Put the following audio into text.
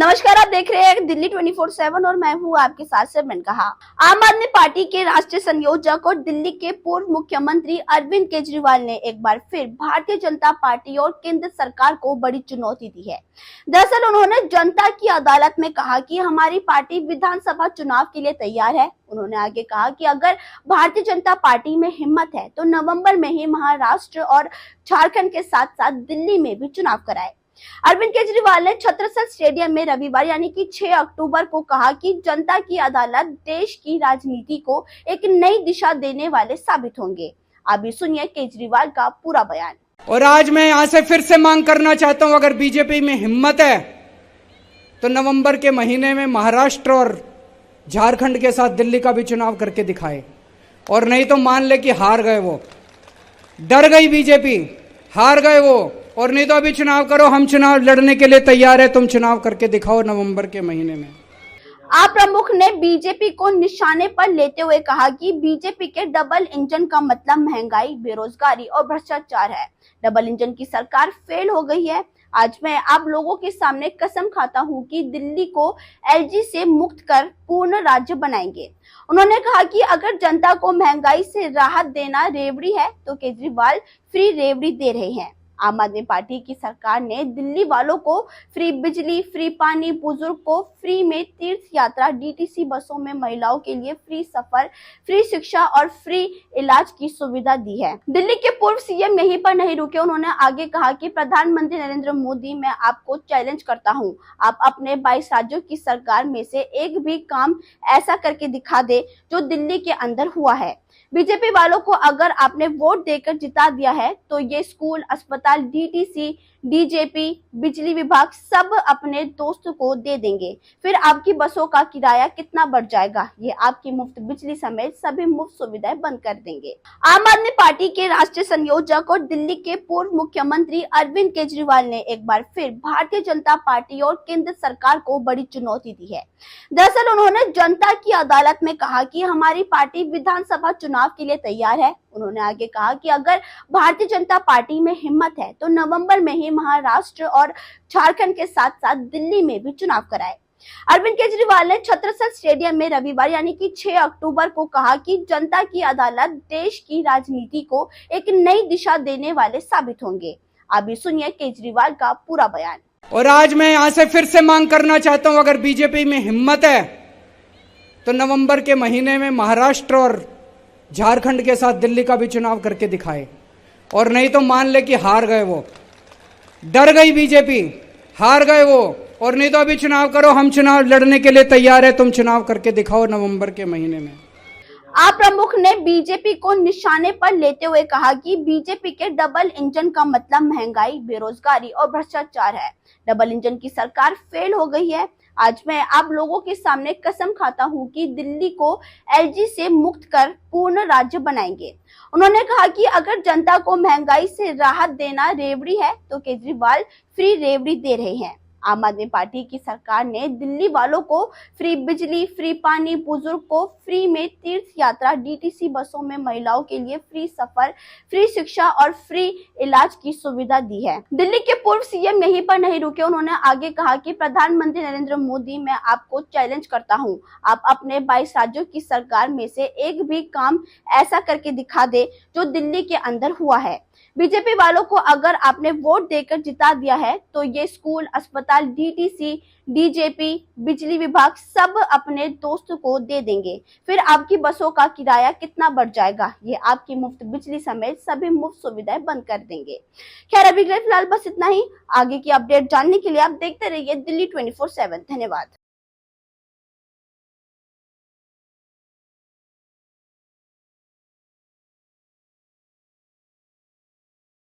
नमस्कार, आप देख रहे हैं दिल्ली 24/7 और मैं हूं आपके साथ सिमरन कहा। आम आदमी पार्टी के राष्ट्रीय संयोजक और दिल्ली के पूर्व मुख्यमंत्री अरविंद केजरीवाल ने एक बार फिर भारतीय जनता पार्टी और केंद्र सरकार को बड़ी चुनौती दी है। दरअसल उन्होंने जनता की अदालत में कहा कि हमारी पार्टी विधानसभा चुनाव के लिए तैयार है। उन्होंने आगे कहा कि अगर भारतीय जनता पार्टी में हिम्मत है तो नवंबर में ही महाराष्ट्र और झारखंड के साथ साथ दिल्ली में भी चुनाव कराए। अरविंद केजरीवाल ने छत्रसाल स्टेडियम में रविवार यानी कि 6 अक्टूबर को कहा कि जनता की अदालत देश की राजनीति को एक नई दिशा देने वाले साबित होंगे। अभी सुनिए केजरीवाल का पूरा बयान। और आज मैं यहां से फिर से मांग करना चाहता हूं, अगर बीजेपी में हिम्मत है तो नवंबर के महीने में महाराष्ट्र और झारखंड के साथ दिल्ली का भी चुनाव करके दिखाए, और नहीं तो मान ले कि हार गए, वो डर गई बीजेपी, हार गए वो, और नहीं तो अभी चुनाव करो, हम चुनाव लड़ने के लिए तैयार है, तुम चुनाव करके दिखाओ नवंबर के महीने में। आप प्रमुख ने बीजेपी को निशाने पर लेते हुए कहा कि बीजेपी के डबल इंजन का मतलब महंगाई, बेरोजगारी और भ्रष्टाचार है। डबल इंजन की सरकार फेल हो गई है। आज मैं आप लोगों के सामने कसम खाता हूं कि दिल्ली को एलजी से मुक्त कर पूर्ण राज्य बनाएंगे। उन्होंने कहा कि अगर जनता को महंगाई से राहत देना रेवड़ी है तो केजरीवाल फ्री रेवड़ी दे रहे हैं। आम आदमी पार्टी की सरकार ने दिल्ली वालों को फ्री बिजली, फ्री पानी, बुजुर्ग को फ्री में तीर्थ यात्रा, डीटीसी बसों में महिलाओं के लिए फ्री सफर, फ्री शिक्षा और फ्री इलाज की सुविधा दी है। दिल्ली के पूर्व सीएम यहीं पर नहीं रुके। उन्होंने आगे कहा कि प्रधानमंत्री नरेंद्र मोदी, मैं आपको चैलेंज करता हूं, आप अपने 22 राज्यों की सरकार में से एक भी काम ऐसा करके दिखा दे जो दिल्ली के अंदर हुआ है। बीजेपी वालों को अगर आपने वोट देकर जिता दिया है तो ये स्कूल, अस्पताल, डीटीसी, डीजेपी, बिजली विभाग सब अपने दोस्त को दे देंगे। फिर आपकी बसों का किराया कितना बढ़ जाएगा। ये आपकी मुफ्त बिजली समेत सभी मुफ्त सुविधाएं बंद कर देंगे। आम आदमी पार्टी के राष्ट्रीय संयोजक और दिल्ली के पूर्व मुख्यमंत्री अरविंद केजरीवाल ने एक बार फिर भारतीय जनता पार्टी और केंद्र सरकार को बड़ी चुनौती दी है। दरअसल उन्होंने जनता की अदालत में कहा कि हमारी पार्टी विधानसभा चुनाव के लिए तैयार है। उन्होंने आगे कहा कि अगर भारतीय जनता पार्टी में हिम्मत है तो नवंबर में ही महाराष्ट्र और झारखंड के साथ साथ दिल्ली में भी चुनाव कराए। अरविंद केजरीवाल ने छत्रसाल स्टेडियम में रविवार यानी कि 6 अक्टूबर को कहा कि जनता की अदालत देश की राजनीति को एक नई दिशा देने वाले साबित होंगे। अभी सुनिए केजरीवाल का पूरा बयान। और आज मैं यहां से फिर से मांग करना चाहता हूं, अगर बीजेपी में हिम्मत है तो नवंबर के महीने में महाराष्ट्र और झारखंड के साथ दिल्ली का भी चुनाव करके दिखाए, और नहीं तो मान ले कि हार गए वो, डर गई बीजेपी, हार गए वो, और नहीं तो अभी चुनाव करो, हम चुनाव लड़ने के लिए तैयार है, तुम चुनाव करके दिखाओ नवंबर के महीने में। आप प्रमुख ने बीजेपी को निशाने पर लेते हुए कहा कि बीजेपी के डबल इंजन का मतलब महंगाई, बेरोजगारी और भ्रष्टाचार है। डबल इंजन की सरकार फेल हो गई है। आज मैं आप लोगों के सामने कसम खाता हूं कि दिल्ली को एलजी से मुक्त कर पूर्ण राज्य बनाएंगे। उन्होंने कहा कि अगर जनता को महंगाई से राहत देना रेवड़ी है तो केजरीवाल फ्री रेवड़ी दे रहे हैं। आम आदमी पार्टी की सरकार ने दिल्ली वालों को फ्री बिजली, फ्री पानी, बुजुर्ग को फ्री में तीर्थ यात्रा, डीटीसी बसों में महिलाओं के लिए फ्री सफर, फ्री शिक्षा और फ्री इलाज की सुविधा दी है। दिल्ली के पूर्व सीएम यहीं पर नहीं रुके। उन्होंने आगे कहा कि प्रधानमंत्री नरेंद्र मोदी, मैं आपको चैलेंज करता हूं, आप अपने 22 राज्यों की सरकार में से एक भी काम ऐसा करके दिखा दे जो दिल्ली के अंदर हुआ है। बीजेपी वालों को अगर आपने वोट देकर जिता दिया है तो ये स्कूल, अस्पताल, डीटीसी, डीजेपी, बिजली विभाग सब अपने दोस्त को दे देंगे। फिर आपकी बसों का किराया कितना बढ़ जाएगा। ये आपकी मुफ्त बिजली समेत सभी मुफ्त सुविधाएं बंद कर देंगे। खैर अभी फिलहाल बस इतना ही। आगे की अपडेट जानने के लिए आप देखते रहिए दिल्ली 24/7। धन्यवाद।